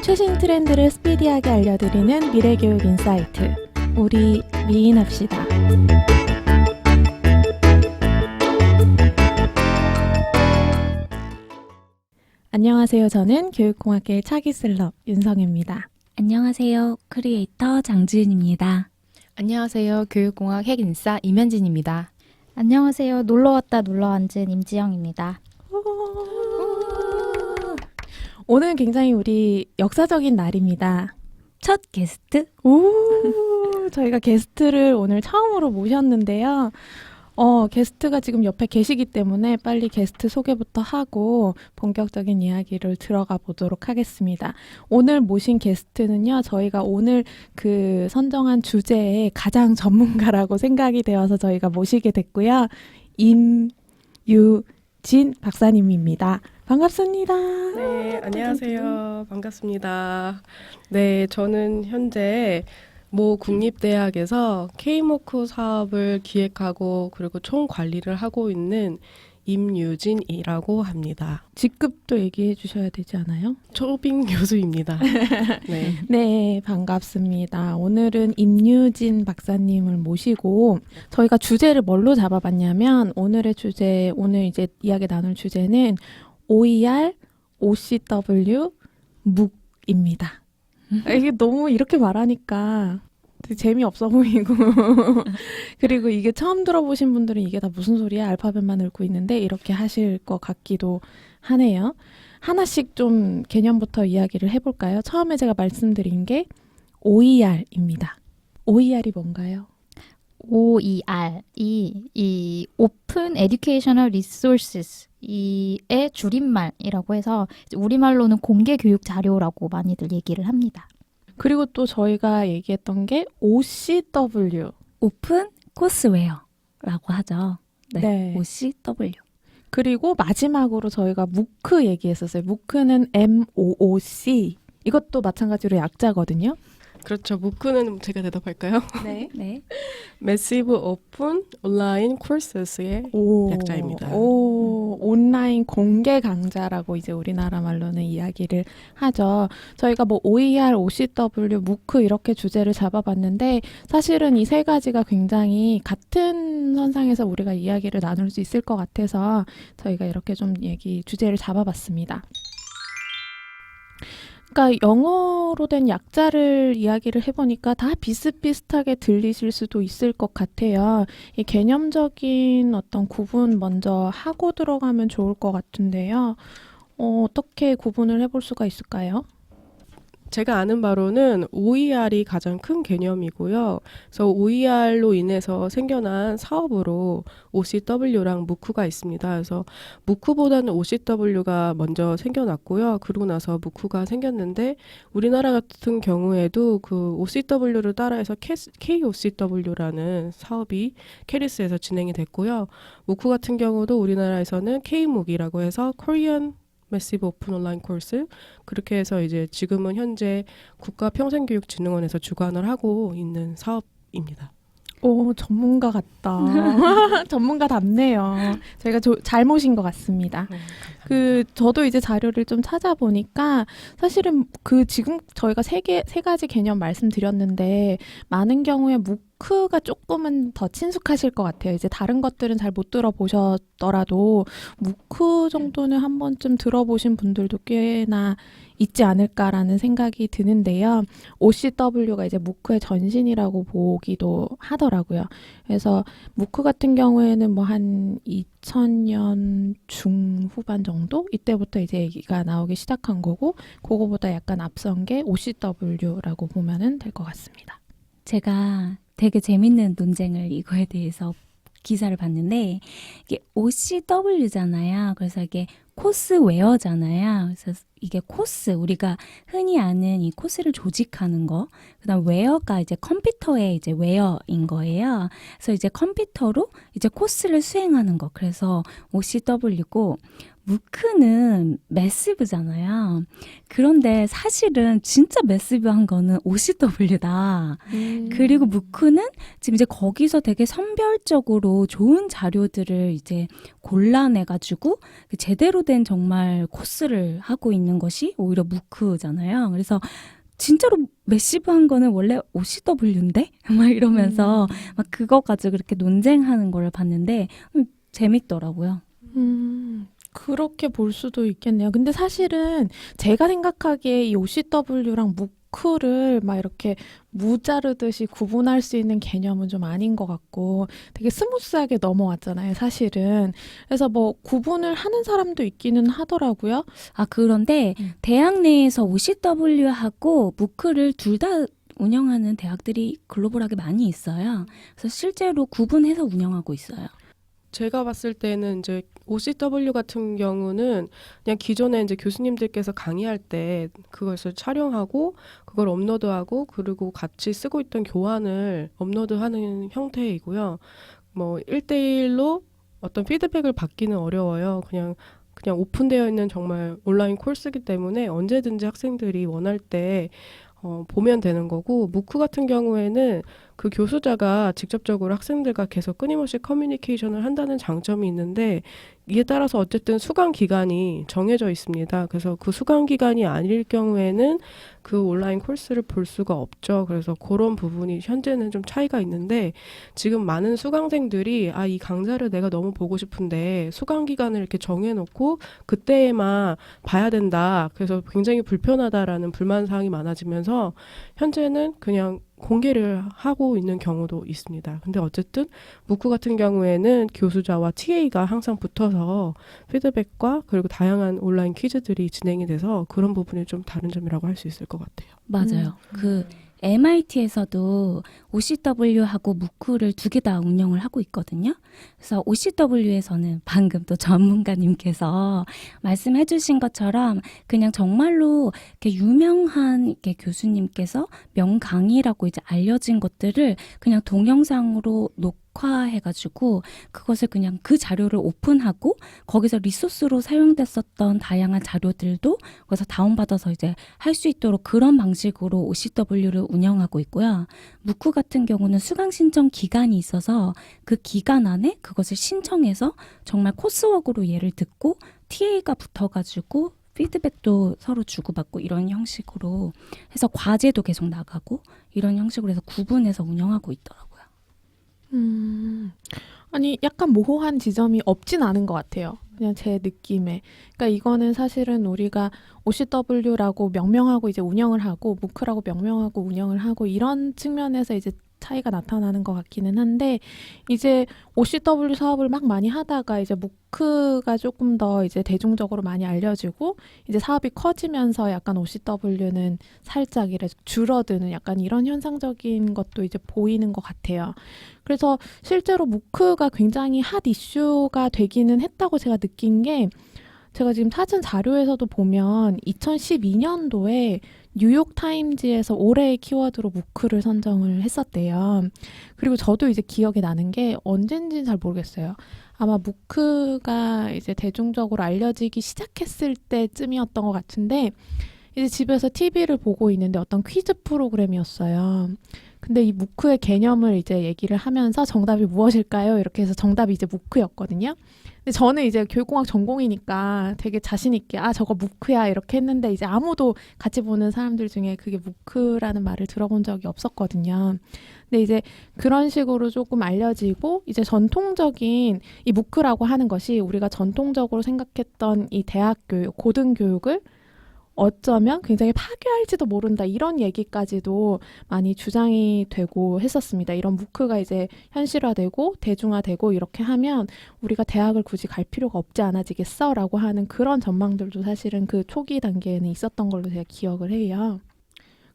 최신 트렌드를 스피디하게 알려드리는 미래교육 인사이트. 우리 미인합시다. 안녕하세요. 저는 교육공학계의 차기 셀럽 윤성입니다. 안녕하세요. 크리에이터 장지은입니다. 안녕하세요. 교육공학 핵인싸 임현진입니다. 안녕하세요. 놀러왔다 놀러앉은 임지영입니다. 오늘 굉장히 우리 역사적인 날입니다. 첫 게스트? 저희가 게스트를 오늘 처음으로 모셨는데요. 게스트가 지금 옆에 계시기 때문에 빨리 게스트 소개부터 하고 본격적인 이야기를 들어가 보도록 하겠습니다. 오늘 모신 게스트는요, 저희가 오늘 그 선정한 주제의 가장 전문가라고 생각이 되어서 저희가 모시게 됐고요. 임유진 박사님입니다. 반갑습니다. 네, 안녕하세요. 반갑습니다. 네, 저는 현재 모 국립대학에서 K모크 사업을 기획하고 그리고 총관리를 하고 있는 임유진이라고 합니다. 직급도 얘기해 주셔야 되지 않아요? 초빙 교수입니다. 네. 네, 반갑습니다. 오늘은 임유진 박사님을 모시고 저희가 주제를 뭘로 잡아봤냐면 오늘 이제 이야기 나눌 주제는 OER, OCW, MOOC입니다. 이게 너무 이렇게 말하니까 되게 재미없어 보이고 그리고 이게 처음 들어보신 분들은 이게 다 무슨 소리야? 알파벳만 읽고 있는데 이렇게 하실 것 같기도 하네요. 하나씩 좀 개념부터 이야기를 해볼까요? 처음에 제가 말씀드린 게 OER입니다. OER이 뭔가요? OER, 이 Open Educational Resources 이의 줄임말이라고 해서 우리말로는 공개 교육 자료라고 많이들 얘기를 합니다. 그리고 또 저희가 얘기했던 게 OCW. 오픈 코스웨어라고 하죠. 네. OCW. 그리고 마지막으로 저희가 MOOC 얘기했었어요. MOOC는 MOOC. 이것도 마찬가지로 약자거든요. 그렇죠. 무크는 제가 대답할까요? 네. 네. Massive Open Online Courses의 약자입니다. 온라인 공개 강좌라고 이제 우리나라 말로는 이야기를 하죠. 저희가 뭐 OER, OCW, MOOC 이렇게 주제를 잡아봤는데 사실은 이 세 가지가 굉장히 같은 선상에서 우리가 이야기를 나눌 수 있을 것 같아서 저희가 이렇게 좀 주제를 잡아봤습니다. 그러니까 영어로 된 약자를 이야기를 해보니까 다 비슷비슷하게 들리실 수도 있을 것 같아요. 이 개념적인 어떤 구분 먼저 하고 들어가면 좋을 것 같은데요. 어떻게 구분을 해볼 수가 있을까요? 제가 아는 바로는 OER이 가장 큰 개념이고요. 그래서 OER로 인해서 생겨난 사업으로 OCW랑 MOOC가 있습니다. 그래서 MOOC보다는 OCW가 먼저 생겨났고요. 그러고 나서 MOOC가 생겼는데 우리나라 같은 경우에도 그 OCW를 따라해서 KOCW라는 사업이 캐리스에서 진행이 됐고요. MOOC 같은 경우도 우리나라에서는 KMOOC이라고 해서 Korean Massive Open Online Course 그렇게 해서 이제 지금은 현재 국가평생교육진흥원에서 주관을 하고 있는 사업입니다. 오, 전문가 같다. 전문가답네요. 저희가 잘 모신 것 같습니다. 저도 이제 자료를 좀 찾아보니까 사실은 지금 저희가 세 가지 개념 말씀드렸는데 많은 경우에 MOOC가 조금은 더 친숙하실 것 같아요. 이제 다른 것들은 잘 못 들어보셨더라도 MOOC 정도는 한 번쯤 들어보신 분들도 꽤나 있지 않을까라는 생각이 드는데요. OCW가 이제 MOOC의 전신이라고 보기도 하더라고요. 그래서 MOOC 같은 경우에는 뭐 한 2000년 중후반 정도? 이때부터 이제 얘기가 나오기 시작한 거고 그거보다 약간 앞선 게 OCW라고 보면은 될 것 같습니다. 제가 되게 재밌는 논쟁을 이거에 대해서 기사를 봤는데 이게 OCW잖아요. 그래서 이게 코스웨어잖아요. 그래서 이게 코스, 우리가 흔히 아는 이 코스를 조직하는 거, 그다음 웨어가 이제 컴퓨터의 이제 웨어인 거예요. 그래서 이제 컴퓨터로 이제 코스를 수행하는 거. 그래서 OCW고 무크는 매시브잖아요. 그런데 사실은 진짜 매시브한 거는 OCW다. 그리고 무크는 지금 이제 거기서 되게 선별적으로 좋은 자료들을 이제 골라내가지고 제대로 된 정말 코스를 하고 있는 것이 오히려 무크잖아요. 그래서 진짜로 매시브한 거는 원래 OCW인데? 막 이러면서 막 그거 가지고 그렇게 논쟁하는 걸 봤는데 재밌더라고요. 그렇게 볼 수도 있겠네요. 근데 사실은 제가 생각하기에 이 OCW랑 무크를 막 이렇게 무자르듯이 구분할 수 있는 개념은 좀 아닌 것 같고 되게 스무스하게 넘어왔잖아요, 사실은. 그래서 뭐 구분을 하는 사람도 있기는 하더라고요. 아, 그런데 대학 내에서 OCW하고 무크를 둘 다 운영하는 대학들이 글로벌하게 많이 있어요. 그래서 실제로 구분해서 운영하고 있어요. 제가 봤을 때는 이제 OCW 같은 경우는 그냥 기존에 이제 교수님들께서 강의할 때 그것을 촬영하고 그걸 업로드하고 그리고 같이 쓰고 있던 교환을 업로드하는 형태이고요. 뭐 1대1로 어떤 피드백을 받기는 어려워요. 그냥 오픈되어 있는 정말 온라인 코र्스이기 때문에 언제든지 학생들이 원할 때 보면 되는 거고, 무크 같은 경우에는 그 교수자가 직접적으로 학생들과 계속 끊임없이 커뮤니케이션을 한다는 장점이 있는데, 이에 따라서 어쨌든 수강 기간이 정해져 있습니다. 그래서 그 수강 기간이 아닐 경우에는 그 온라인 코र्스를 볼 수가 없죠. 그래서 그런 부분이 현재는 좀 차이가 있는데, 지금 많은 수강생들이 이 강좌를 내가 너무 보고 싶은데 수강 기간을 이렇게 정해놓고 그때에만 봐야 된다. 그래서 굉장히 불편하다라는 불만 사항이 많아지면서 현재는 그냥 공개를 하고 있는 경우도 있습니다. 근데 어쨌든 무크 같은 경우에는 교수자와 TA가 항상 붙어서 피드백과 그리고 다양한 온라인 퀴즈들이 진행이 돼서 그런 부분이 좀 다른 점이라고 할 수 있을 것 같아요. 맞아요. 그 MIT에서도 OCW하고 무크를 두 개 다 운영을 하고 있거든요. 그래서 OCW에서는 방금 또 전문가님께서 말씀해 주신 것처럼 그냥 정말로 이렇게 유명한 이렇게 교수님께서 명강의라고 이제 알려진 것들을 그냥 동영상으로 녹화해가지고 그것을 그냥 그 자료를 오픈하고 거기서 리소스로 사용됐었던 다양한 자료들도 거기서 다운받아서 이제 할 수 있도록 그런 방식으로 OCW를 운영하고 있고요. 무크 같은 경우는 수강 신청 기간이 있어서 그 기간 안에 그것을 신청해서 정말 코스웍으로 얘를 듣고 TA가 붙어가지고 피드백도 서로 주고받고 이런 형식으로 해서 과제도 계속 나가고 이런 형식으로 해서 구분해서 운영하고 있더라고요. 아니, 약간 모호한 지점이 없진 않은 것 같아요. 그냥 제 느낌에. 그러니까 이거는 사실은 우리가 OCW라고 명명하고 이제 운영을 하고, 무크라고 명명하고 운영을 하고, 이런 측면에서 이제 차이가 나타나는 것 같기는 한데, 이제 OCW 사업을 막 많이 하다가 이제 무크가 조금 더 이제 대중적으로 많이 알려지고, 이제 사업이 커지면서 약간 OCW는 살짝 이래 줄어드는 약간 이런 현상적인 것도 이제 보이는 것 같아요. 그래서 실제로 무크가 굉장히 핫 이슈가 되기는 했다고 제가 느낀 게, 제가 지금 찾은 자료에서도 보면 2012년도에 뉴욕타임즈에서 올해의 키워드로 무크를 선정을 했었대요. 그리고 저도 이제 기억이 나는 게 언젠지는 잘 모르겠어요. 아마 무크가 이제 대중적으로 알려지기 시작했을 때쯤이었던 것 같은데, 이제 집에서 TV를 보고 있는데 어떤 퀴즈 프로그램이었어요. 근데 이 무크의 개념을 이제 얘기를 하면서 정답이 무엇일까요? 이렇게 해서 정답이 이제 무크였거든요. 근데 저는 이제 교육공학 전공이니까 되게 자신 있게 저거 무크야 이렇게 했는데, 이제 아무도 같이 보는 사람들 중에 그게 무크라는 말을 들어본 적이 없었거든요. 근데 이제 그런 식으로 조금 알려지고, 이제 전통적인 이 무크라고 하는 것이 우리가 전통적으로 생각했던 이 대학 교육, 고등교육을 어쩌면 굉장히 파괴할지도 모른다, 이런 얘기까지도 많이 주장이 되고 했었습니다. 이런 무크가 이제 현실화되고 대중화되고 이렇게 하면 우리가 대학을 굳이 갈 필요가 없지 않아지겠어? 라고 하는 그런 전망들도 사실은 그 초기 단계에는 있었던 걸로 제가 기억을 해요.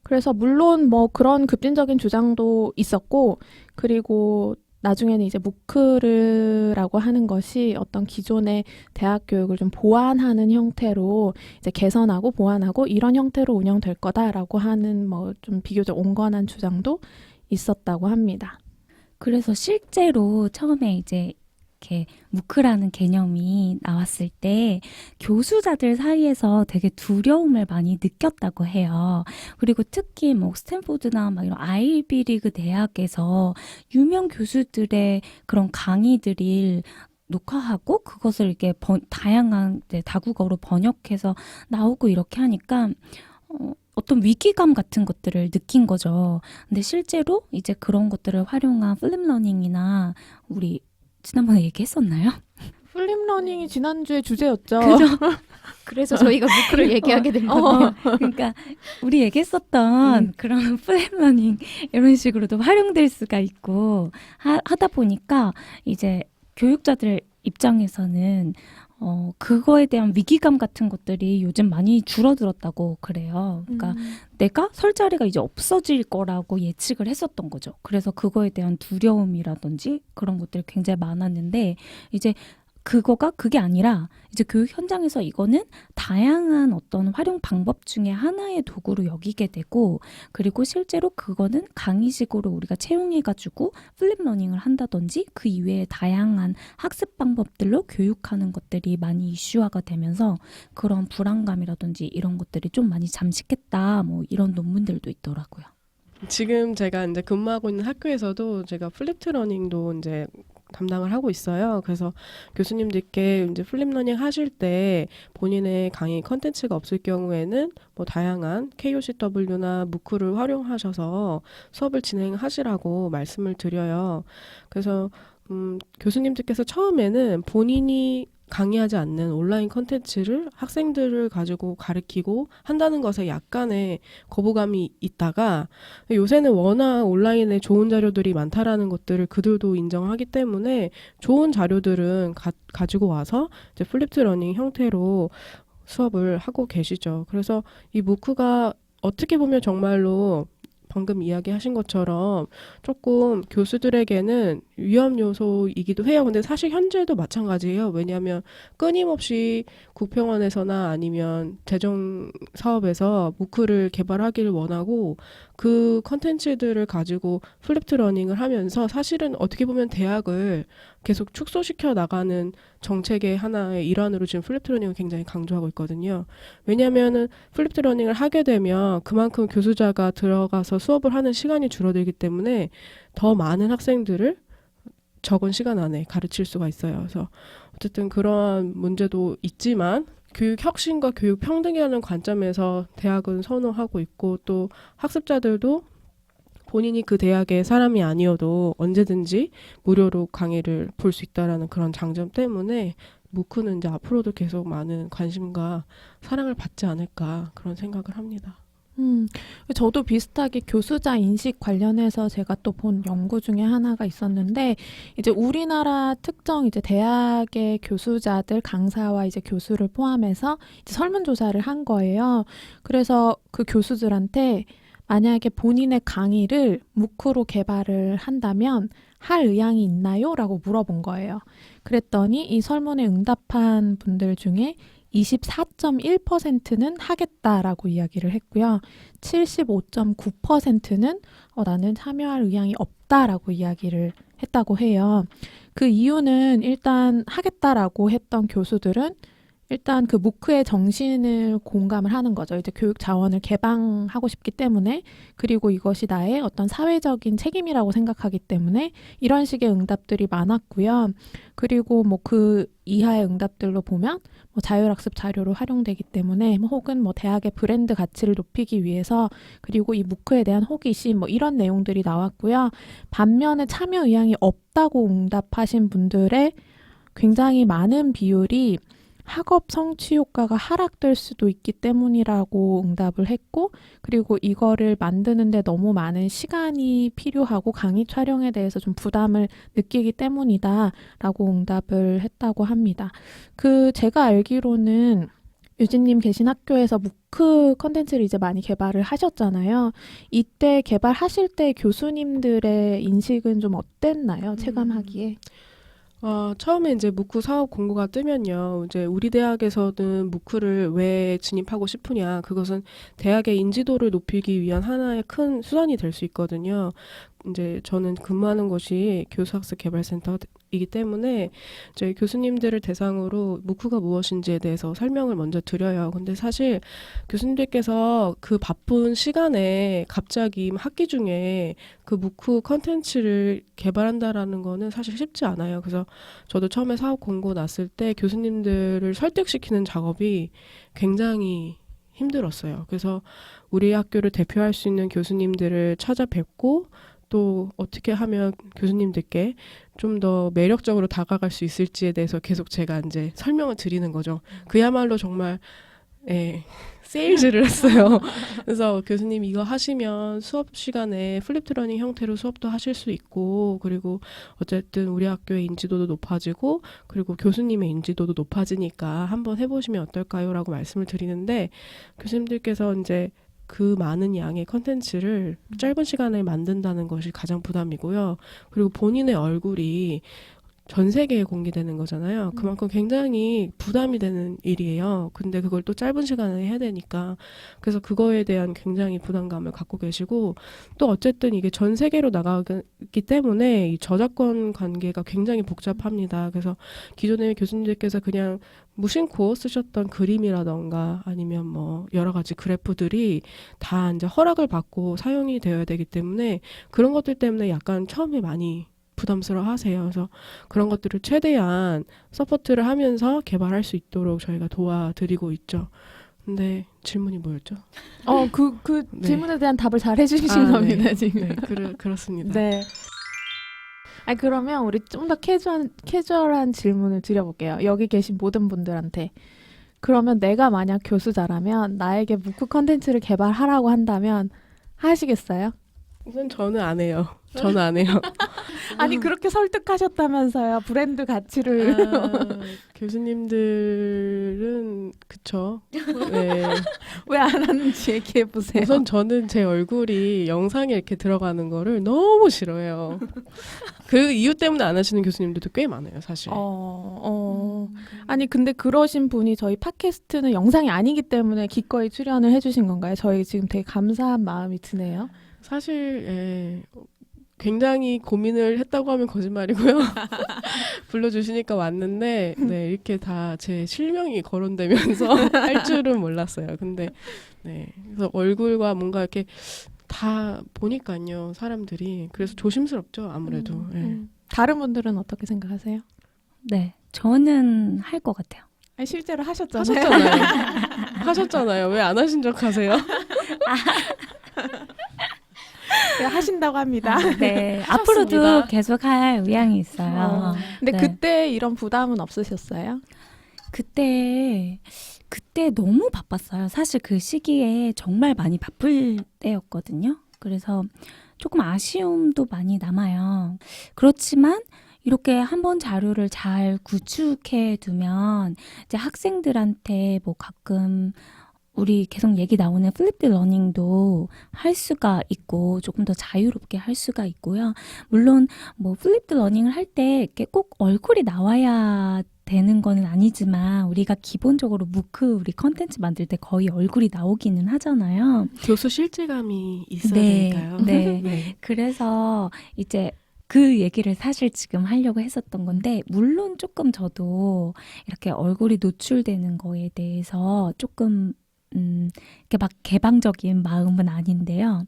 그래서 물론 뭐 그런 급진적인 주장도 있었고, 그리고 나중에는 이제 무크라고 하는 것이 어떤 기존의 대학 교육을 좀 보완하는 형태로 이제 개선하고 보완하고 이런 형태로 운영될 거다라고 하는 뭐 좀 비교적 온건한 주장도 있었다고 합니다. 그래서 실제로 처음에 이제 이렇게 무크라는 개념이 나왔을 때 교수자들 사이에서 되게 두려움을 많이 느꼈다고 해요. 그리고 특히 뭐 스탠포드나 막 이런 아이비리그 대학에서 유명 교수들의 그런 강의들을 녹화하고 그것을 이렇게 다양한 다국어로 번역해서 나오고 이렇게 하니까 어떤 위기감 같은 것들을 느낀 거죠. 근데 실제로 이제 그런 것들을 활용한 플립러닝이나 우리 지난번에 얘기했었나요? 플립러닝이 지난주에 주제였죠. 그죠? 그래서 저희가 무크를 얘기하게 된 건데요. 그러니까 우리 얘기했었던 그런 플립러닝 이런 식으로도 활용될 수가 있고 하다 보니까 이제 교육자들 입장에서는 그거에 대한 위기감 같은 것들이 요즘 많이 줄어들었다고 그래요. 그러니까 내가 설 자리가 이제 없어질 거라고 예측을 했었던 거죠. 그래서 그거에 대한 두려움이라든지 그런 것들이 굉장히 많았는데 이제 그게 아니라 이제 교육 현장에서 이거는 다양한 어떤 활용 방법 중에 하나의 도구로 여기게 되고 그리고 실제로 그거는 강의식으로 우리가 채용해가지고 플립러닝을 한다든지 그 이외에 다양한 학습 방법들로 교육하는 것들이 많이 이슈화가 되면서 그런 불안감이라든지 이런 것들이 좀 많이 잠식했다 뭐 이런 논문들도 있더라고요. 지금 제가 이제 근무하고 있는 학교에서도 제가 플립트 러닝도 이제 담당을 하고 있어요. 그래서 교수님들께 이제 플립러닝 하실 때 본인의 강의 컨텐츠가 없을 경우에는 뭐 다양한 KOCW나 무크를 활용하셔서 수업을 진행하시라고 말씀을 드려요. 그래서 교수님들께서 처음에는 본인이 강의하지 않는 온라인 컨텐츠를 학생들을 가지고 가르치고 한다는 것에 약간의 거부감이 있다가 요새는 워낙 온라인에 좋은 자료들이 많다라는 것들을 그들도 인정하기 때문에 좋은 자료들은 가지고 와서 이제 플립트 러닝 형태로 수업을 하고 계시죠. 그래서 이 무크가 어떻게 보면 정말로 방금 이야기하신 것처럼 조금 교수들에게는 위험 요소이기도 해요. 근데 사실 현재도 마찬가지예요. 왜냐하면 끊임없이 국평원에서나 아니면 재정 사업에서 무크를 개발하기를 원하고 그 컨텐츠들을 가지고 플립트 러닝을 하면서 사실은 어떻게 보면 대학을 계속 축소시켜 나가는 정책의 하나의 일환으로 지금 플립트 러닝을 굉장히 강조하고 있거든요. 왜냐하면은 플립트 러닝을 하게 되면 그만큼 교수자가 들어가서 수업을 하는 시간이 줄어들기 때문에 더 많은 학생들을 적은 시간 안에 가르칠 수가 있어요. 그래서 어쨌든 그러한 문제도 있지만 교육 혁신과 교육 평등이라는 관점에서 대학은 선호하고 있고 또 학습자들도 본인이 그 대학의 사람이 아니어도 언제든지 무료로 강의를 볼 수 있다라는 그런 장점 때문에 무크는 이제 앞으로도 계속 많은 관심과 사랑을 받지 않을까 그런 생각을 합니다. 저도 비슷하게 교수자 인식 관련해서 제가 또 본 연구 중에 하나가 있었는데 이제 우리나라 특정 이제 대학의 교수자들 강사와 이제 교수를 포함해서 이제 설문조사를 한 거예요. 그래서 그 교수들한테 만약에 본인의 강의를 무크로 개발을 한다면 할 의향이 있나요? 라고 물어본 거예요. 그랬더니 이 설문에 응답한 분들 중에 24.1%는 하겠다라고 이야기를 했고요. 75.9%는 나는 참여할 의향이 없다라고 이야기를 했다고 해요. 그 이유는 일단 하겠다라고 했던 교수들은 일단 그 무크의 정신을 공감을 하는 거죠. 이제 교육 자원을 개방하고 싶기 때문에 그리고 이것이 나의 어떤 사회적인 책임이라고 생각하기 때문에 이런 식의 응답들이 많았고요. 그리고 뭐 그 이하의 응답들로 보면 뭐 자율학습 자료로 활용되기 때문에 혹은 뭐 대학의 브랜드 가치를 높이기 위해서 그리고 이 무크에 대한 호기심 뭐 이런 내용들이 나왔고요. 반면에 참여 의향이 없다고 응답하신 분들의 굉장히 많은 비율이 학업 성취 효과가 하락될 수도 있기 때문이라고 응답을 했고 그리고 이거를 만드는데 너무 많은 시간이 필요하고 강의 촬영에 대해서 좀 부담을 느끼기 때문이다라고 응답을 했다고 합니다. 제가 알기로는 유진님 계신 학교에서 무크 컨텐츠를 이제 많이 개발을 하셨잖아요. 이때 개발하실 때 교수님들의 인식은 좀 어땠나요? 체감하기에. 처음에 이제 무크 사업 공고가 뜨면요. 이제 우리 대학에서는 무크를 왜 진입하고 싶으냐. 그것은 대학의 인지도를 높이기 위한 하나의 큰 수단이 될 수 있거든요. 이제 저는 근무하는 곳이 교수학습 개발센터이기 때문에 저희 교수님들을 대상으로 무크가 무엇인지에 대해서 설명을 먼저 드려요. 근데 사실 교수님들께서 그 바쁜 시간에 갑자기 학기 중에 그 무크 컨텐츠를 개발한다라는 거는 사실 쉽지 않아요. 그래서 저도 처음에 사업 공고 났을 때 교수님들을 설득시키는 작업이 굉장히 힘들었어요. 그래서 우리 학교를 대표할 수 있는 교수님들을 찾아뵙고 또 어떻게 하면 교수님들께 좀 더 매력적으로 다가갈 수 있을지에 대해서 계속 제가 이제 설명을 드리는 거죠. 그야말로 정말 세일즈를 했어요. 그래서 교수님 이거 하시면 수업 시간에 플립드 러닝 형태로 수업도 하실 수 있고 그리고 어쨌든 우리 학교의 인지도도 높아지고 그리고 교수님의 인지도도 높아지니까 한번 해보시면 어떨까요? 라고 말씀을 드리는데 교수님들께서 이제 그 많은 양의 컨텐츠를 짧은 시간에 만든다는 것이 가장 부담이고요. 그리고 본인의 얼굴이 전 세계에 공개되는 거잖아요. 그만큼 굉장히 부담이 되는 일이에요. 근데 그걸 또 짧은 시간에 해야 되니까. 그래서 그거에 대한 굉장히 부담감을 갖고 계시고 또 어쨌든 이게 전 세계로 나가기 때문에 이 저작권 관계가 굉장히 복잡합니다. 그래서 기존의 교수님들께서 그냥 무심코 쓰셨던 그림이라던가 아니면 뭐 여러 가지 그래프들이 다 이제 허락을 받고 사용이 되어야 되기 때문에 그런 것들 때문에 약간 처음에 많이 부담스러워 하세요. 그래서 그런 것들을 최대한 서포트를 하면서 개발할 수 있도록 저희가 도와드리고 있죠. 근데 질문이 뭐였죠? 그 네. 질문에 대한 답을 잘 해주신 겁니다, 네. 지금. 네, 그렇습니다. 네. 그러면 우리 좀 더 캐주얼한 질문을 드려볼게요. 여기 계신 모든 분들한테. 그러면 내가 만약 교수자라면 나에게 무크 컨텐츠를 개발하라고 한다면 하시겠어요? 우선 저는 안 해요. 저는 안 해요. 아니 그렇게 설득하셨다면서요. 브랜드 가치를. 교수님들은 그쵸. 네. 왜 안 하는지 얘기해 보세요. 우선 저는 제 얼굴이 영상에 이렇게 들어가는 거를 너무 싫어해요. 그 이유 때문에 안 하시는 교수님들도 꽤 많아요, 사실. 아니 근데 그러신 분이 저희 팟캐스트는 영상이 아니기 때문에 기꺼이 출연을 해주신 건가요? 저희 지금 되게 감사한 마음이 드네요. 사실 굉장히 고민을 했다고 하면 거짓말이고요. 불러주시니까 왔는데 네, 이렇게 다 제 실명이 거론되면서 할 줄은 몰랐어요. 근데 네, 그래서 얼굴과 뭔가 이렇게 다 보니까요, 사람들이. 그래서 조심스럽죠, 아무래도. 네. 다른 분들은 어떻게 생각하세요? 네, 저는 할 것 같아요. 아니, 실제로 하셨잖아요. 하셨잖아요. 하셨잖아요. 왜 안 하신 척 하세요? 네, 하신다고 합니다. 네, 하셨습니다. 앞으로도 계속 할 의향이 있어요. 근데 네. 그때 이런 부담은 없으셨어요? 그때 너무 바빴어요. 사실 그 시기에 정말 많이 바쁠 때였거든요. 그래서 조금 아쉬움도 많이 남아요. 그렇지만 이렇게 한번 자료를 잘 구축해 두면 이제 학생들한테 뭐 가끔 우리 계속 얘기 나오는 플립드 러닝도 할 수가 있고 조금 더 자유롭게 할 수가 있고요. 물론 뭐 플립드 러닝을 할 때 꼭 얼굴이 나와야 되는 거는 아니지만 우리가 기본적으로 무크 우리 컨텐츠 만들 때 거의 얼굴이 나오기는 하잖아요. 교수 실질감이 있어야 네, 되니까요. 네. 그래서 이제 그 얘기를 사실 지금 하려고 했었던 건데 물론 조금 저도 이렇게 얼굴이 노출되는 거에 대해서 조금 이렇게 막 개방적인 마음은 아닌데요.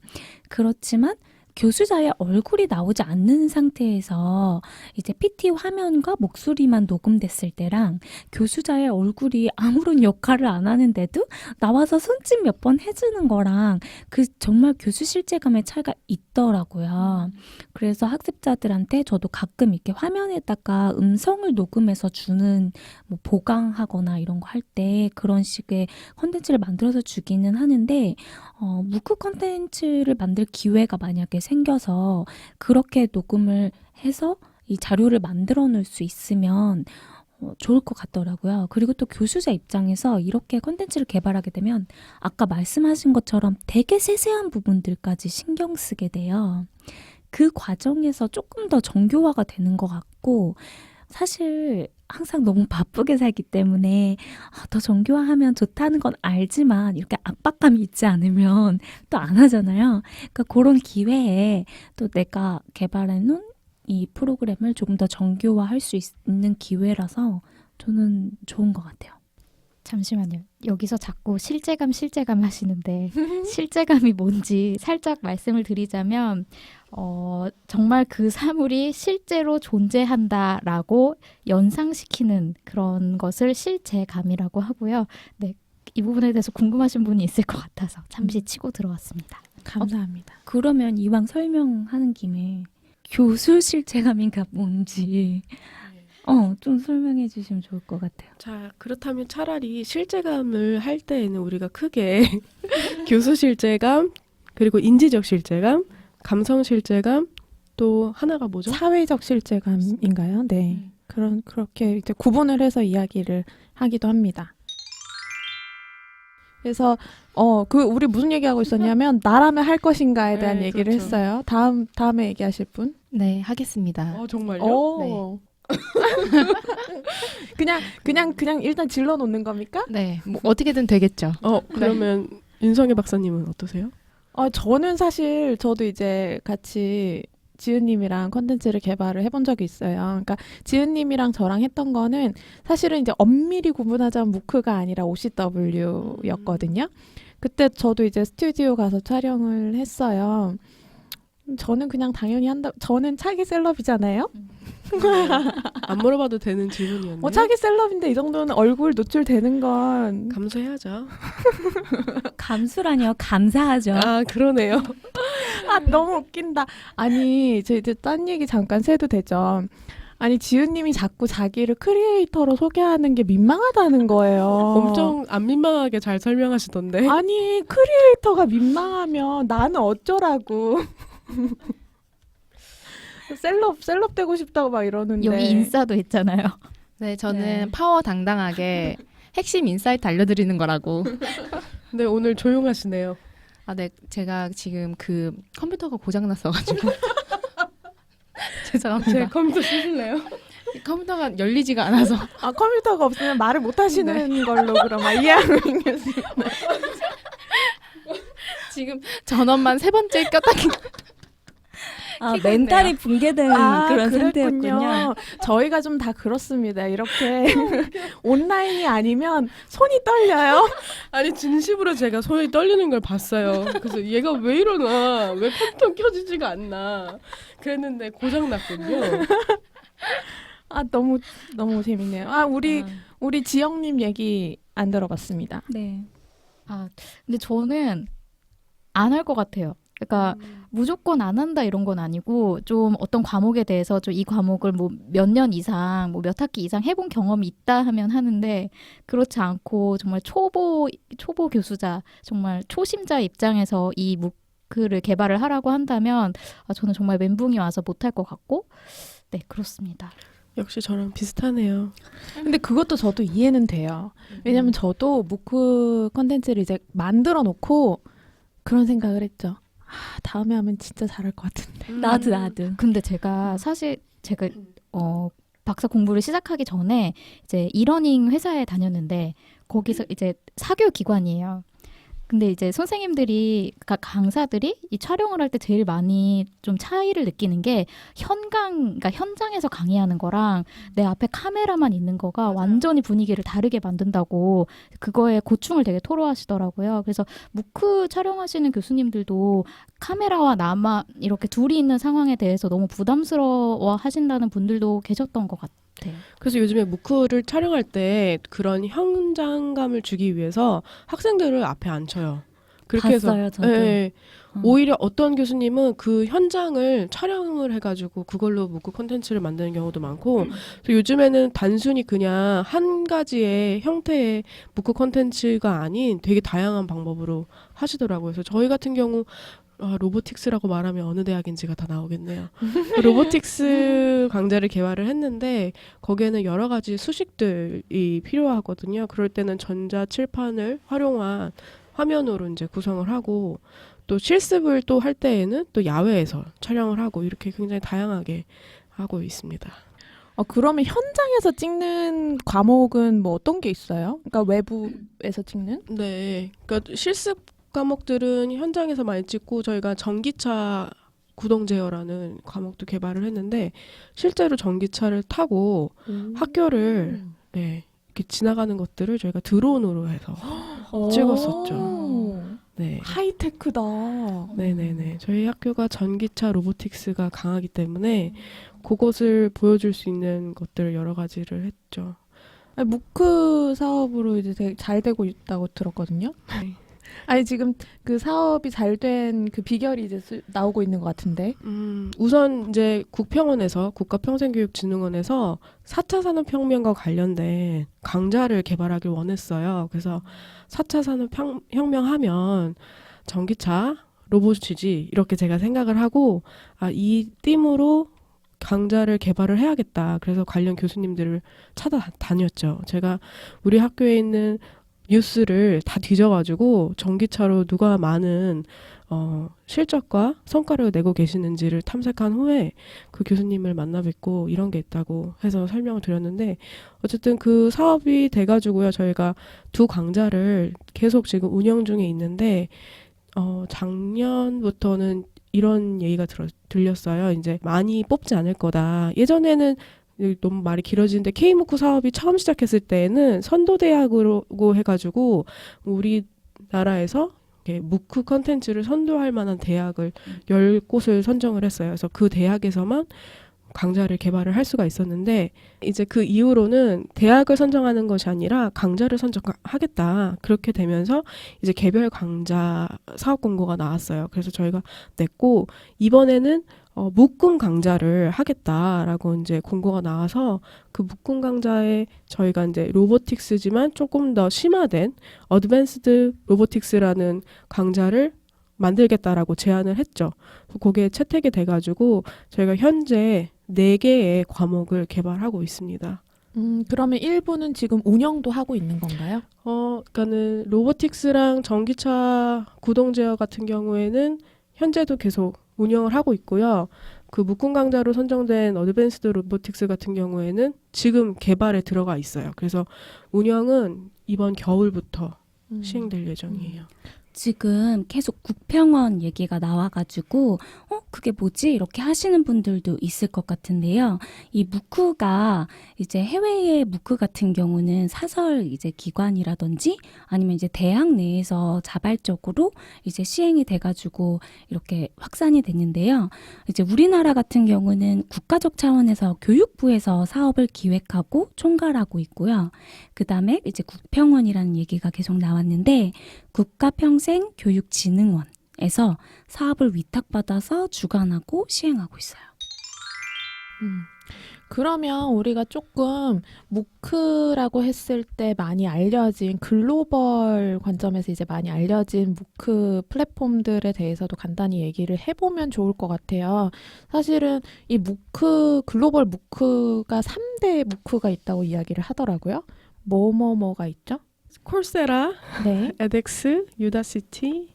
그렇지만 교수자의 얼굴이 나오지 않는 상태에서 이제 PT 화면과 목소리만 녹음됐을 때랑 교수자의 얼굴이 아무런 역할을 안 하는데도 나와서 손짓 몇 번 해주는 거랑 그 정말 교수 실제감의 차이가 있더라고요. 그래서 학습자들한테 저도 가끔 이렇게 화면에다가 음성을 녹음해서 주는 뭐 보강하거나 이런 거 할 때 그런 식의 컨텐츠를 만들어서 주기는 하는데 무크 컨텐츠를 만들 기회가 만약에 생겨서 그렇게 녹음을 해서 이 자료를 만들어 놓을 수 있으면 좋을 것 같더라고요. 그리고 또 교수자 입장에서 이렇게 컨텐츠를 개발하게 되면 아까 말씀하신 것처럼 되게 세세한 부분들까지 신경 쓰게 돼요. 그 과정에서 조금 더 정교화가 되는 것 같고 사실 항상 너무 바쁘게 살기 때문에 더 정교화하면 좋다는 건 알지만 이렇게 압박감이 있지 않으면 또 안 하잖아요. 그러니까 그런 기회에 또 내가 개발해 놓은 이 프로그램을 조금 더 정교화할 수 있는 기회라서 저는 좋은 것 같아요. 잠시만요. 여기서 자꾸 실제감 하시는데 실제감이 뭔지 살짝 말씀을 드리자면 정말 그 사물이 실제로 존재한다라고 연상시키는 그런 것을 실제감이라고 하고요. 네, 이 부분에 대해서 궁금하신 분이 있을 것 같아서 잠시 치고 들어왔습니다. 감사합니다. 그러면 이왕 설명하는 김에 교수 실체감인가 뭔지 좀 설명해 주시면 좋을 것 같아요. 자, 그렇다면 차라리 실제감을 할 때에는 우리가 크게 교수 실제감, 그리고 인지적 실제감, 감성 실제감, 또 하나가 뭐죠? 사회적 실제감인가요? 네. 그렇게 이제 구분을 해서 이야기를 하기도 합니다. 그래서 우리 무슨 얘기하고 있었냐면 나라면 할 것인가에 대한 네, 얘기를 그렇죠. 했어요. 다음에 얘기하실 분? 네, 하겠습니다. 정말요? 오. 그냥 일단 질러 놓는 겁니까? 네, 뭐 어떻게든 되겠죠. 그러면 윤성애 박사님은 어떠세요? 저는 사실 저도 이제 같이 지은님이랑 컨텐츠를 개발을 해본 적이 있어요. 그러니까 지은님이랑 저랑 했던 거는 사실은 이제 엄밀히 구분하자면 무크가 아니라 OCW였거든요. 그때 저도 이제 스튜디오 가서 촬영을 했어요. 저는 그냥 당연히 저는 차기 셀럽이잖아요. 안 물어봐도 되는 질문이었네요. 차기 셀럽인데 이 정도는 얼굴 노출되는 건 감수해야죠. 감수라니요. 감사하죠. 그러네요. 너무 웃긴다. 아니, 저 이제 딴 얘기 잠깐 새도 되죠. 아니, 지은님이 자꾸 자기를 크리에이터로 소개하는 게 민망하다는 거예요. 엄청 안 민망하게 잘 설명하시던데. 아니, 크리에이터가 민망하면 나는 어쩌라고. 셀럽 되고 싶다고 막 이러는데. 여기 인싸도 있잖아요. 네, 저는 네. 파워 당당하게 핵심 인사이트 알려드리는 거라고. 네, 오늘 조용하시네요. 네, 제가 지금 그 컴퓨터가 고장났어가지고. 죄송합니다. 제 컴퓨터 쓰실래요? 컴퓨터가 열리지가 않아서. 컴퓨터가 없으면 말을 못 하시는 걸로 그럼 이해하는 교수님. 지금 전원만 3번째 꼈다 멘탈이 붕괴되는 그런 그랬군요. 상태였군요. 저희가 좀 다 그렇습니다. 이렇게 온라인이 아니면 손이 떨려요. 아니 진심으로 제가 손이 떨리는 걸 봤어요. 그래서 얘가 왜 이러나, 왜 컴퓨터 켜지지가 않나 그랬는데 고장 났군요. 너무 재밌네요. 우리 지영님 얘기 안 들어봤습니다. 네. 근데 저는 안 할 것 같아요. 그러니까 무조건 안 한다 이런 건 아니고 좀 어떤 과목에 대해서 좀 이 과목을 뭐 몇 년 이상 뭐 몇 학기 이상 해본 경험이 있다 하면 하는데 그렇지 않고 정말 초보 교수자 정말 초심자 입장에서 이 무크를 개발을 하라고 한다면 저는 정말 멘붕이 와서 못할 것 같고 네 그렇습니다. 역시 저랑 비슷하네요. 근데 그것도 저도 이해는 돼요. 왜냐면 저도 무크 컨텐츠를 이제 만들어 놓고 그런 생각을 했죠. 다음에 하면 진짜 잘할 것 같은데. 나도. 근데 사실 제가 박사 공부를 시작하기 전에 이제 이러닝 회사에 다녔는데 거기서 이제 사교 기관이에요. 근데 이제 선생님들이, 그러니까 강사들이 이 촬영을 할 때 제일 많이 좀 차이를 느끼는 게 그러니까 현장에서 강의하는 거랑 내 앞에 카메라만 있는 거가 완전히 분위기를 다르게 만든다고 그거에 고충을 되게 토로하시더라고요. 그래서 무크 촬영하시는 교수님들도 카메라와 나만 이렇게 둘이 있는 상황에 대해서 너무 부담스러워 하신다는 분들도 계셨던 것 같아요. 그래서 요즘에 무크를 촬영할 때 그런 현장감을 주기 위해서 학생들을 앞에 앉혀요. 그렇게 봤어요, 해서 저도. 예. 오히려 어떤 교수님은 그 현장을 촬영을 해가지고 그걸로 무크 콘텐츠를 만드는 경우도 많고, 그래서 요즘에는 단순히 그냥 한 가지의 형태의 무크 콘텐츠가 아닌 되게 다양한 방법으로 하시더라고요. 그래서 저희 같은 경우 로보틱스라고 말하면 어느 대학인지가 다 나오겠네요. 로보틱스 강좌를 개발을 했는데 거기에는 여러 가지 수식들이 필요하거든요. 그럴 때는 전자칠판을 활용한 화면으로 이제 구성을 하고, 또 실습을 또 할 때에는 또 야외에서 촬영을 하고, 이렇게 굉장히 다양하게 하고 있습니다. 그러면 현장에서 찍는 과목은 뭐 어떤 게 있어요? 그러니까 외부에서 찍는? 네, 그러니까 실습 과목들은 현장에서 많이 찍고 저희가 전기차 구동 제어라는 과목도 개발을 했는데 실제로 전기차를 타고 학교를 네, 이렇게 지나가는 것들을 저희가 드론으로 해서 찍었었죠. 오. 네. 하이테크다. 네네네. 저희 학교가 전기차 로보틱스가 강하기 때문에 그것을 보여줄 수 있는 것들을 여러 가지를 했죠. 아니, 무크 사업으로 이제 되게 잘 되고 있다고 들었거든요. 네. 아니 지금 그 사업이 잘 된 그 비결이 이제 나오고 있는 것 같은데. 우선 이제 국평원에서 국가평생교육진흥원에서 4차 산업혁명과 관련된 강좌를 개발하길 원했어요. 그래서 4차 산업혁명 하면 전기차, 로봇이지 이렇게 제가 생각을 하고 이 팀으로 강좌를 개발을 해야겠다. 그래서 관련 교수님들을 찾아다녔죠. 제가 우리 학교에 있는 뉴스를 다 뒤져가지고 전기차로 누가 많은 실적과 성과를 내고 계시는지를 탐색한 후에 그 교수님을 만나 뵙고 이런 게 있다고 해서 설명을 드렸는데 어쨌든 그 사업이 돼가지고요. 저희가 2 강좌를 계속 지금 운영 중에 있는데 작년부터는 이런 얘기가 들렸어요. 이제 많이 뽑지 않을 거다. 예전에는 너무 말이 길어지는데 K무크 사업이 처음 시작했을 때에는 선도대학으로 해가지고 우리나라에서 무크 컨텐츠를 선도할 만한 대학을 10곳을 선정을 했어요. 그래서 그 대학에서만 강좌를 개발을 할 수가 있었는데 이제 그 이후로는 대학을 선정하는 것이 아니라 강좌를 선정하겠다. 그렇게 되면서 이제 개별 강좌 사업 공고가 나왔어요. 그래서 저희가 냈고 이번에는 묶음 강좌를 하겠다라고 이제 공고가 나와서 그 묶음 강좌에 저희가 이제 로보틱스지만 조금 더 심화된 어드밴스드 로보틱스라는 강좌를 만들겠다라고 제안을 했죠. 거기에 채택이 돼가지고 저희가 현재 4개의 과목을 개발하고 있습니다. 그러면 일부는 지금 운영도 하고 있는 건가요? 그러니까는 로보틱스랑 전기차 구동 제어 같은 경우에는 현재도 계속 운영을 하고 있고요. 그 묶음 강좌로 선정된 어드밴스드 로보틱스 같은 경우에는 지금 개발에 들어가 있어요. 그래서 운영은 이번 겨울부터 시행될 예정이에요. 지금 계속 국평원 얘기가 나와가지고 그게 뭐지? 이렇게 하시는 분들도 있을 것 같은데요. 이 무크가 이제 해외의 무크 같은 경우는 사설 이제 기관이라든지 아니면 이제 대학 내에서 자발적으로 이제 시행이 돼가지고 이렇게 확산이 됐는데요. 이제 우리나라 같은 경우는 국가적 차원에서 교육부에서 사업을 기획하고 총괄하고 있고요. 그 다음에 이제 국평원이라는 얘기가 계속 나왔는데 국가평생교육진흥원에서 사업을 위탁받아서 주관하고 시행하고 있어요. 그러면 우리가 조금 무크라고 했을 때 많이 알려진 글로벌 관점에서 이제 많이 알려진 무크 플랫폼들에 대해서도 간단히 얘기를 해보면 좋을 것 같아요. 사실은 이 무크, 글로벌 무크가 3대 무크가 있다고 이야기를 하더라고요. 뭐가 있죠? 콜세라, 네. 에덱스, 유다시티.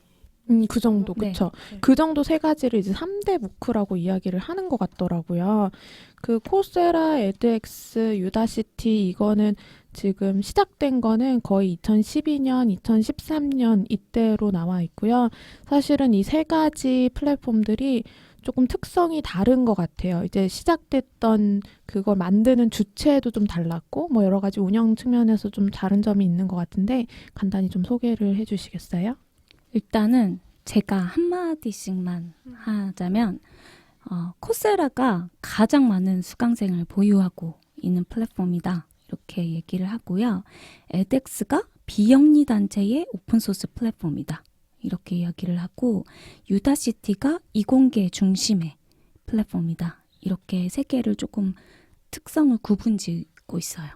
그 정도, 네. 그쵸. 그 정도 3가지를 이제 3대 무크라고 이야기를 하는 것 같더라고요. 그 코세라, 에드엑스, 유다시티 이거는 지금 시작된 거는 거의 2012년, 2013년 이때로 나와 있고요. 사실은 이 3가지 플랫폼들이 조금 특성이 다른 것 같아요. 이제 시작됐던 그걸 만드는 주체도 좀 달랐고 뭐 여러 가지 운영 측면에서 좀 다른 점이 있는 것 같은데 간단히 좀 소개를 해주시겠어요? 일단은 제가 한마디씩만 하자면 코세라가 가장 많은 수강생을 보유하고 있는 플랫폼이다. 이렇게 얘기를 하고요. 에덱스가 비영리 단체의 오픈소스 플랫폼이다. 이렇게 이야기를 하고 유다시티가 이공계 중심의 플랫폼이다. 이렇게 3개를 조금 특성을 구분짓고 있어요.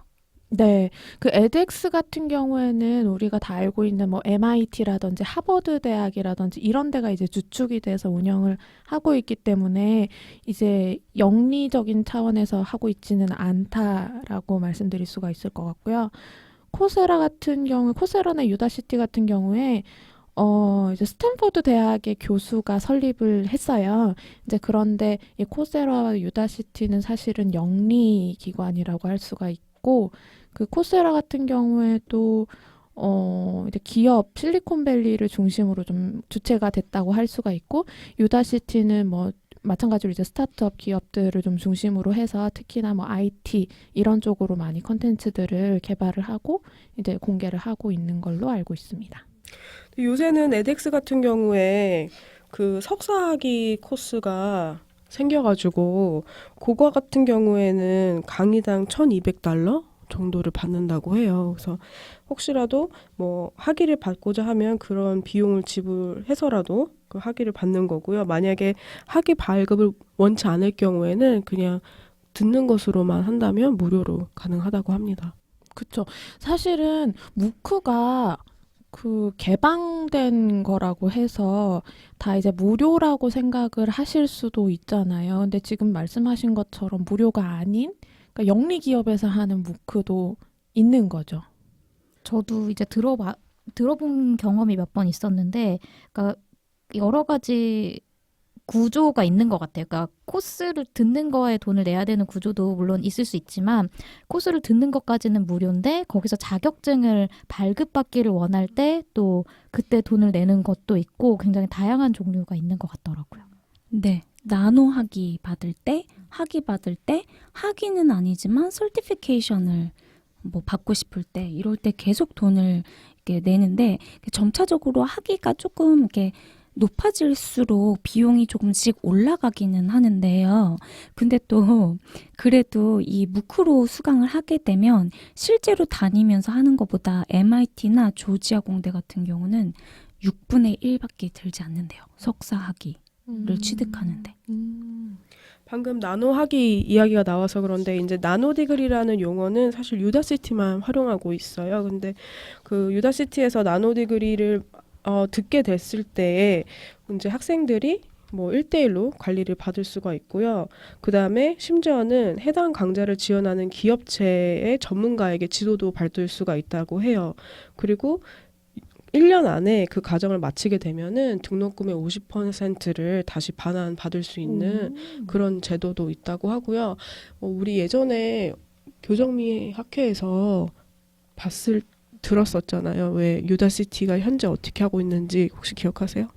네, 그 에덱스 같은 경우에는 우리가 다 알고 있는 뭐 MIT라든지 하버드 대학이라든지 이런 데가 이제 주축이 돼서 운영을 하고 있기 때문에 이제 영리적인 차원에서 하고 있지는 않다라고 말씀드릴 수가 있을 것 같고요. 코세라 같은 경우, 코세라나 유다시티 같은 경우에 이제 스탠포드 대학의 교수가 설립을 했어요. 이제 그런데 이 코세라와 유다시티는 사실은 영리 기관이라고 할 수가 있고, 그 코세라 같은 경우에도 이제 기업 실리콘밸리를 중심으로 좀 주체가 됐다고 할 수가 있고, 유다시티는 뭐 마찬가지로 이제 스타트업 기업들을 좀 중심으로 해서 특히나 뭐 IT 이런 쪽으로 많이 컨텐츠들을 개발을 하고 이제 공개를 하고 있는 걸로 알고 있습니다. 요새는 에덱스 같은 경우에 그 석사학위 코스가 생겨가지고 그거 같은 경우에는 강의당 $1,200 정도를 받는다고 해요. 그래서 혹시라도 뭐 학위를 받고자 하면 그런 비용을 지불해서라도 그 학위를 받는 거고요. 만약에 학위 발급을 원치 않을 경우에는 그냥 듣는 것으로만 한다면 무료로 가능하다고 합니다. 그쵸. 사실은 무크가 그 개방된 거라고 해서 다 이제 무료라고 생각을 하실 수도 있잖아요. 근데 지금 말씀하신 것처럼 무료가 아닌, 그러니까 영리 기업에서 하는 무크도 있는 거죠. 저도 이제 들어본 경험이 몇 번 있었는데, 그러니까 여러 가지 구조가 있는 것 같아요. 그러니까 코스를 듣는 거에 돈을 내야 되는 구조도 물론 있을 수 있지만, 코스를 듣는 것까지는 무료인데 거기서 자격증을 발급받기를 원할 때 또 그때 돈을 내는 것도 있고, 굉장히 다양한 종류가 있는 것 같더라고요. 네. 나노 학위 받을 때, 학위 받을 때, 학위는 아니지만 설티피케이션을 뭐 받고 싶을 때, 이럴 때 계속 돈을 이렇게 내는데, 점차적으로 학위가 조금 이렇게 높아질수록 비용이 조금씩 올라가기는 하는데요. 근데 또 그래도 이 무크로 수강을 하게 되면 실제로 다니면서 하는 것보다 MIT나 조지아 공대 같은 경우는 6분의 1밖에 들지 않는데요. 석사 학위를 취득하는데. 방금 나노 학위 이야기가 나와서 그런데 이제 나노 디그리라는 용어는 사실 유다시티만 활용하고 있어요. 근데 그 유다시티에서 나노 디그리를 듣게 됐을 때에 이제 학생들이 뭐 1대1로 관리를 받을 수가 있고요. 그 다음에 심지어는 해당 강좌를 지원하는 기업체의 전문가에게 지도도 받을 수가 있다고 해요. 그리고 1년 안에 그 과정을 마치게 되면은 등록금의 50%를 다시 반환받을 수 있는 그런 제도도 있다고 하고요. 우리 예전에 교정미 학회에서 들었었잖아요. 왜 유다시티가 현재 어떻게 하고 있는지 혹시 기억하세요?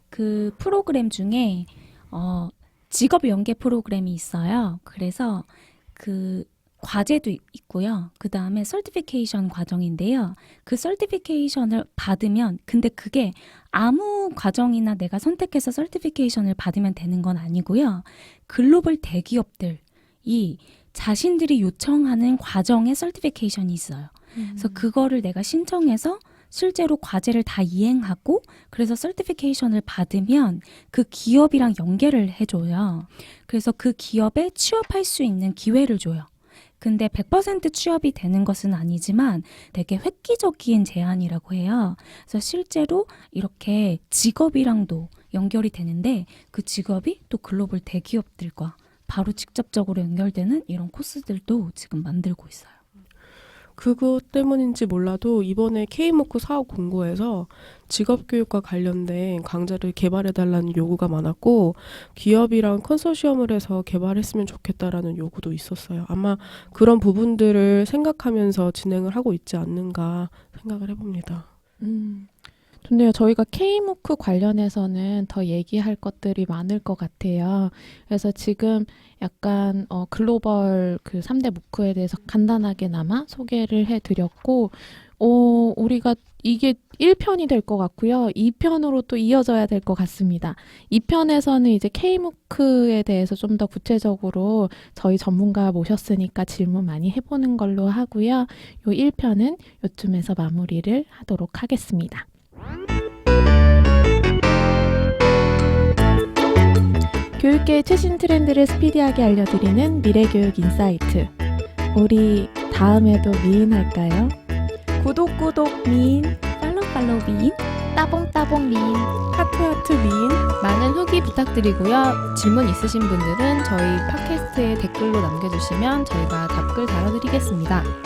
그 프로그램 중에 직업 연계 프로그램이 있어요. 그래서 그 과제도 있고요. 그 다음에 설티피케이션 과정인데요. 그 설티피케이션을 받으면, 근데 그게 아무 과정이나 내가 선택해서 설티피케이션을 받으면 되는 건 아니고요. 글로벌 대기업들이 자신들이 요청하는 과정에 설티피케이션이 있어요. 그래서 그거를 내가 신청해서 실제로 과제를 다 이행하고, 그래서 설티피케이션을 받으면 그 기업이랑 연계를 해줘요. 그래서 그 기업에 취업할 수 있는 기회를 줘요. 근데 100% 취업이 되는 것은 아니지만 되게 획기적인 제안이라고 해요. 그래서 실제로 이렇게 직업이랑도 연결이 되는데, 그 직업이 또 글로벌 대기업들과 바로 직접적으로 연결되는 이런 코스들도 지금 만들고 있어요. 그것 때문인지 몰라도 이번에 K무크 사업 공고에서 직업교육과 관련된 강좌를 개발해달라는 요구가 많았고, 기업이랑 컨소시엄을 해서 개발했으면 좋겠다라는 요구도 있었어요. 아마 그런 부분들을 생각하면서 진행을 하고 있지 않는가 생각을 해봅니다. 좋네요. 저희가 K무크 관련해서는 더 얘기할 것들이 많을 것 같아요. 그래서 지금 약간 글로벌 그 3대 무크에 대해서 간단하게나마 소개를 해드렸고, 우리가 이게 1편이 될 것 같고요. 2편으로 또 이어져야 될 것 같습니다. 2편에서는 이제 K무크에 대해서 좀 더 구체적으로 저희 전문가 모셨으니까 질문 많이 해보는 걸로 하고요. 요 1편은 요쯤에서 마무리를 하도록 하겠습니다. 교육계의 최신 트렌드를 스피디하게 알려드리는 미래교육 인사이트. 우리 다음에도 미인할까요? 구독 미인, 팔로우 미인, 따봉 미인. 하트 미인. 많은 후기 부탁드리고요. 질문 있으신 분들은 저희 팟캐스트에 댓글로 남겨주시면 저희가 답글 달아드리겠습니다.